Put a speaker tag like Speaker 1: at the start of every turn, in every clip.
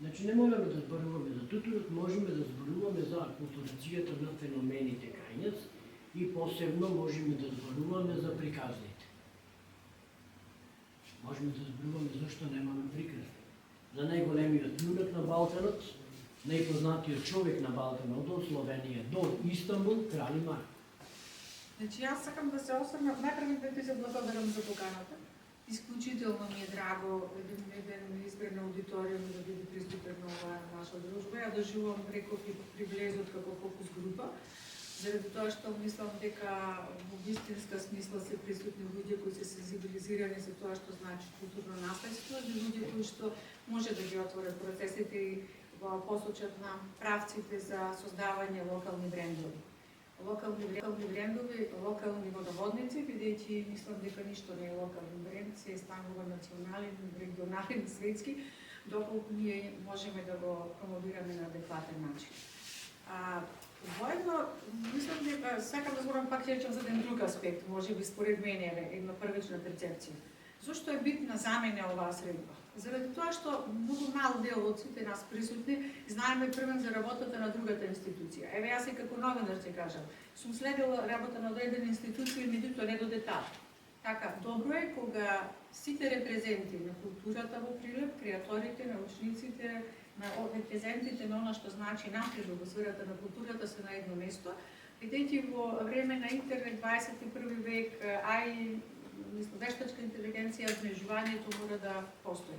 Speaker 1: Значи не можеме да зборуваме за тутурот, можеме да зборуваме за акултурацијата на феномените кај нас и посебно можеме да зборуваме за приказните. Можеме да зборуваме зашто немаме приказни. За најголемиот јунак на Балканот, најпознатиот човек на Балканот од Словенија до Истанбул, Крали Марко.
Speaker 2: Значи, јас сакам да се осврнам, најпрво да ти се благодарам за поканата. Исклучително ми е драго еден избран аудиториум да биде приступен на оваа наша дружба. Ја доживувам, реков и привлезот како фокус група, заради тоа што мислам дека во вистинска смисла се присутни луѓе кои се сензибилизирани за тоа што значи културно наследство и луѓе кои што може да ги отворат процесите и посочат на правците за создавање локални брендови. Локални брендови, локални водоводници, бидејќи мислам дека ништо не е локален бренд, се станува национален, регионален, светски, доколку ние можеме да го промовираме на адекватен начин. Воедно, мислам дека сакам да зборам пак ќе речам за еден друг аспект, може би според мене една првична перцепција. Зошто е битна за мене оваа средба? Заради тоа што многу мал дел од сите нас присутни знаеме првен за работата на другата институција. Еве јас и како новинар ќе кажам, сум следела работа на одредени институции, меѓутоа не до детали. Така, добро е кога сите репрезенти на културата во Прилеп, креаторите, научниците, на репрезентите на она што значи напредок во сферата на културата се на едно место, бидејќи во време на интернет 21 век, а и вештачка интелигенција, змежувањето мора да постои.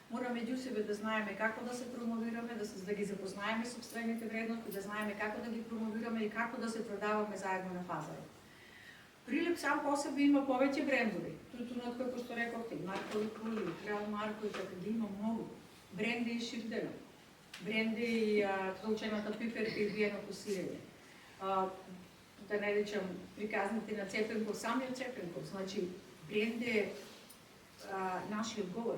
Speaker 2: Мора меѓу себе да знаеме како да се промовираме, да ги запознаеме собствените вредности, да знаеме како да ги промовираме и како да се продаваме заедно на пазарот. Прилеп сам по себе има повеќе брендови. Тутунот, како што рековте, Маркови крули, Крал Марко и така ги има многу. Бренди и Ширдено, бренди и толчената пиперка и биеното сирење. Да не речам приказните на Цепенков, самиот Цепенков, значи бренд е нашиот говор,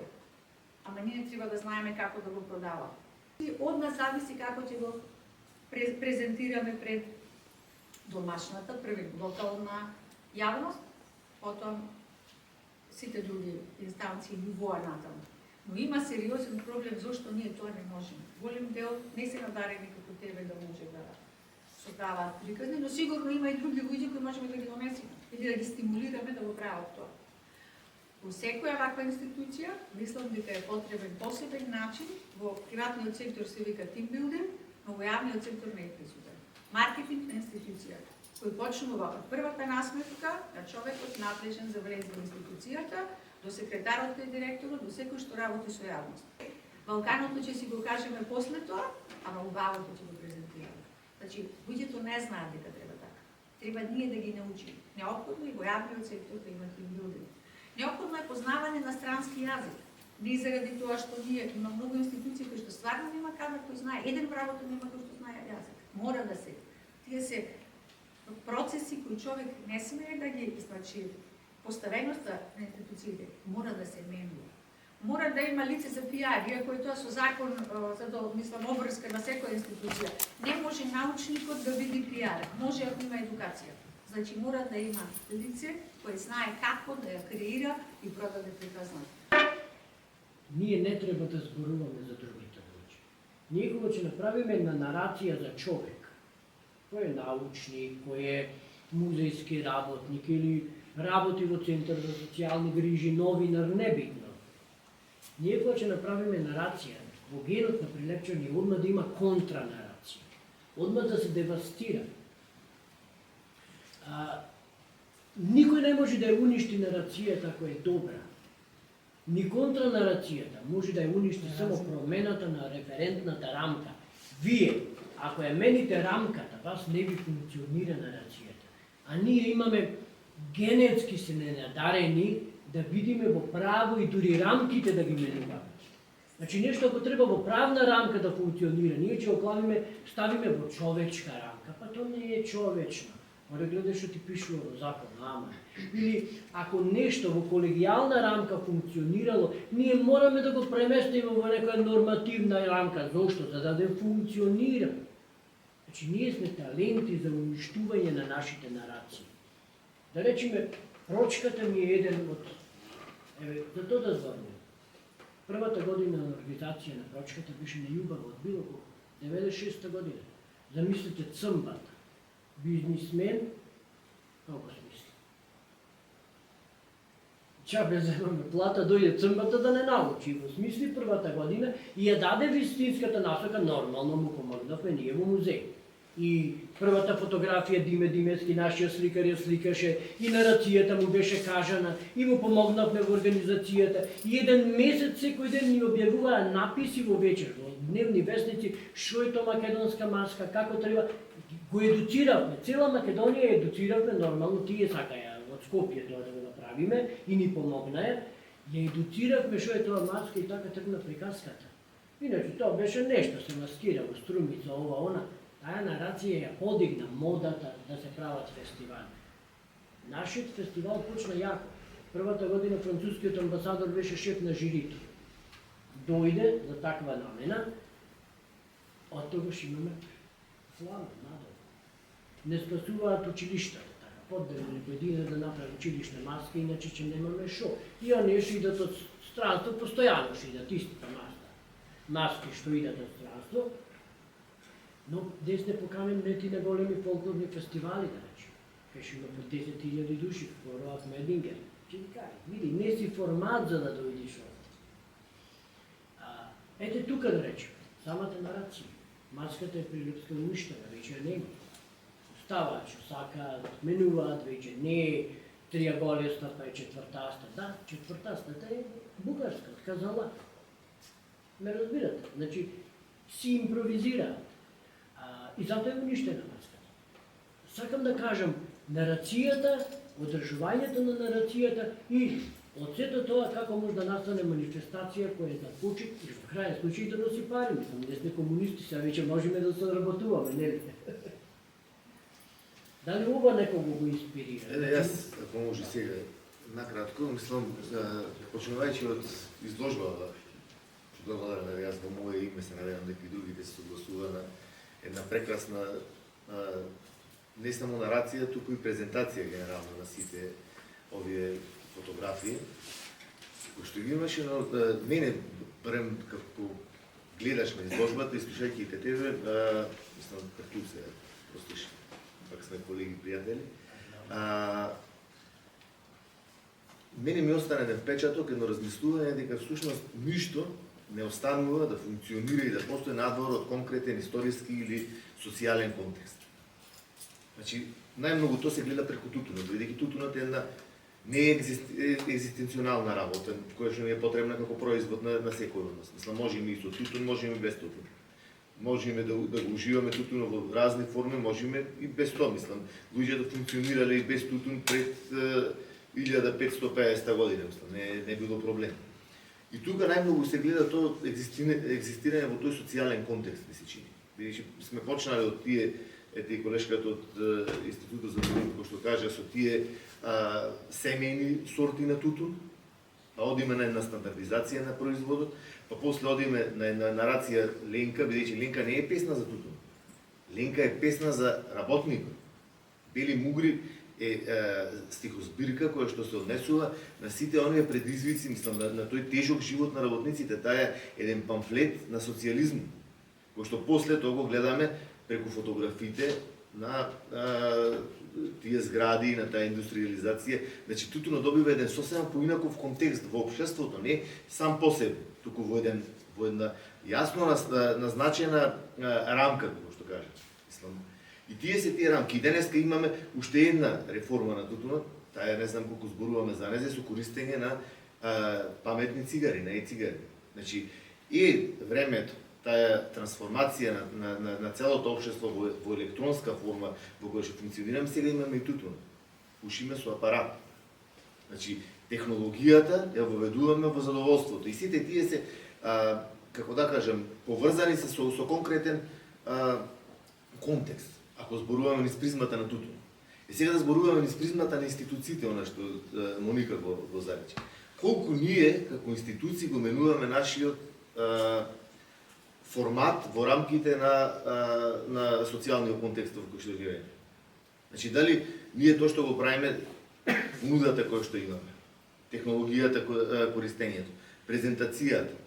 Speaker 2: ама ние треба да знаеме како да го продаваме. Од нас зависи како ќе го презентираме пред домашната, пред локална јавност, потом сите други инстанции нивоа натаму. Но има сериозен проблем зашто ние тоа не можеме. Голем дел не се надарени како тебе да може да создаваат приказни, но сигурно има и други луѓе кои можеме да ги донесеме или да ги стимулираме да го прават тоа. Во секоја ваква институција, мислам дека е потребен посебен начин, во приватниот сектор се вика тимбилдинг, но во јавниот сектор не е присутен. Маркетинг на институцијата, кој почнува од првата насметка на човекот надлежен за влез во институцијата, до секретарот и директорот, до секој што работи со јавност. Балканото ќе си го кажеме после тоа, ама убавото ќе го презентираме. Значи, луѓето не знаат дека треба така. Треба ние да ги научиме. Неопходно и во јавниот сектор да има тимбилдинг. Неопходно е познавање на странски јазик. Не заради тоа што ние има многу институции кои што стварно нема кадар кој знае, еден в работа нема кој што знае јазик. Мора да се. Тие се процеси кои човек не смее да ги, значи, поставеноста на институциите мора да се менува. Мора да има лице за пиар, иако е тоа со закон, мислам, обврска на секоја институција. Не може научникот да биде пиар, може ако има едукација. Значи мора да има лице кој знае како да ја креира и продаде приказната.
Speaker 1: Ние не треба да зборуваме за другите луѓе. Ние кога ќе направиме една нарација за човек, кој е научник, кој е музејски работник или работи во центар за социјални грижи, новинар, небитно. Ние кога ќе направиме нарација, во генот на прилепчани одма да има контранарација, одма да се девастира. Никој не може да ја уништи нарацијата која е добра. Ни контранарацијата може да ја уништи само промената на референтната рамка. Вие, ако ја мените рамката, вас не ви функционира нарацијата. А ние имаме генетски се ненадарени да бидиме во право и дури рамките да ги менуваме. Значи нешто ако треба во правна рамка да функционира, ние ќе оклавиме, ставиме во човечка рамка, па тоа не е човечно. Мора гледаш што ти пишува во закон, ама. Или ако нешто во колегијална рамка функционирало, ние мораме да го преместиме во некоја нормативна рамка. Зошто? За да функционира. Значи ние сме таленти за уништување на нашите нарации. Да речеме, прочката ми е еден од... Еве, за тоа да зборувам. Првата година на организација на прочката беше нејубава од било кого. 96-та година. Замислите цмбата. Бизнисмен, колко смисли. Чабе земаме плата, дојде цмбата да не научи. Го смисли првата година и ја даде вистинската насока, нормално му помогнавме ние во музеј. И првата фотографија Диме Димески, нашиот сликар ја сликаше, и нарацијата му беше кажана, и му помогнавме во организацијата. И еден месец секој ден ни објавуваа написи во вечер, во дневни вестници, што е тоа македонска маска, како треба. Го едуциравме, цела Македонија ја едуциравме, нормално тие сакаја од Скопје тоа да го направиме и ни помогнаја. Ја едуциравме што е тоа маска и така тргна приказката. Иначе тоа беше нешто, се маскирало, струмица, ова, она. Таа нарација ја подигна модата да се прават фестивали. Нашиот фестивал почна јако. Првата година францускиот амбасадор беше шеф на жирито. Дојде за таква намена, од тогаш имаме слава надолу. Не спасуваат училиштата, така, подделили година да направи училишна маска, иначе ќе немаме шо. И оние што идат од странство, постојано што идат истите маски што идат од странство. Но дес не поканем нети на големи фолклорни фестивали, да речем. Кај има по 10.000 души, во Роак Медингер. Ќе ви кажа, види, не си формат за да дојдеш овде. Ете тука да речем, самата нарација. Маската е прилипска уништена, веќе нема. Оставаат што сакаат, менуваат, веќе не е триаголеста, па е четвртаста. Да, четвртастата е бугарска, од Казала. Ме разбирате? Значи, си импровизираат. И затоа е уништена маската. Сакам да кажам, нарацијата, одржувањето на нарацијата и од сето тоа како може да настане манифестација која е да почит и во крајен случај да носи пари. Мислам, ние сме комунисти, сега веќе можеме да се работуваме, нели? Дали ова некого го инспирира?
Speaker 3: Јас, ако може сега, накратко, мислам, почнувајќи од изложбата, благодарам, јас во моје име се надевам дека и другите се согласува на една прекрасна не само нарација, туку и презентација генерално на сите овие фотографии, кои што ги имаше, но мене, барем како гледаш на изложбата и слушајќи и тебе, мислам, като се простиш, пак сме колеги, пријатели, мене ми остане еден впечаток, едно размислување дека всушност ништо не останува да функционира и да постои надвор од конкретен историски или социјален контекст. Значи, најмногу тоа се гледа преку тутунот, бидејќи тутунот е една не е екзистенционална работа, која што ни е потребна како производ на секој од нас. Мислам, можеме и со тутун, можеме и без тутун. Можеме да го уживаме тутунот во разни форми, можеме и без тоа, мислам. Луѓето функционирале и без тутун пред 1550 година, мислам, не било проблем. И тука најмногу се гледа тоа екзистирање во тој социјален контекст, ми се чини. Бидејќи сме почнали од тие, ете и колешката од Институтот за туризм, кој што кажа, со тие семејни сорти на тутун, па одиме на една стандардизација на производот, па после одиме на една нарација Ленка, бидејќи Ленка не е песна за тутун. Ленка е песна за работникот. Бели мугри е стихозбирка која што се однесува на сите оние предизвици, мислам, на тој тежок живот на работниците. Таа е еден памфлет на социјализм, кој што после тоа го гледаме преку фотографите на тие згради, на таа индустриализација. Значи, тутунот добива еден сосема поинаков контекст во општеството, не сам по себе, туку во една јасно назначена рамка, како што кажа. Мислам, и тие се тие рамки. И денеска имаме уште една реформа на тутунот, таа не знам колку зборуваме за незе, со користење на паметни цигари, на е-цигари. Значи, и времето, таа трансформација на целото општество во електронска форма, во која што функционираме, сега имаме и тутун. Пушиме со апарат. Значи, технологијата ја воведуваме во задоволството. И сите тие се, како да кажам, поврзани се со конкретен контекст, ако зборуваме низ призмата на тутун. И сега да зборуваме низ призмата на институциите, она што Моника го зарече. Колку ние, како институции, го менуваме нашиот формат во рамките на социјалниот контекст во кој што живееме. Значи, дали ние тоа што го правиме, нудата која што имаме, технологијата, користењето, презентацијата.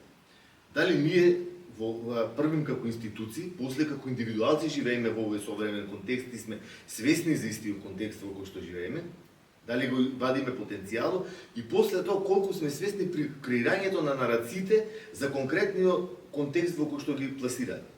Speaker 3: Дали ние првим како институции, после како индивидуалци живееме во овој современ контекст и сме свесни за истиот контекст во кој што живееме, дали го вадиме потенцијалот и после тоа колку сме свесни при креирањето на нарациите за конкретниот контекст во кој што ги пласираат.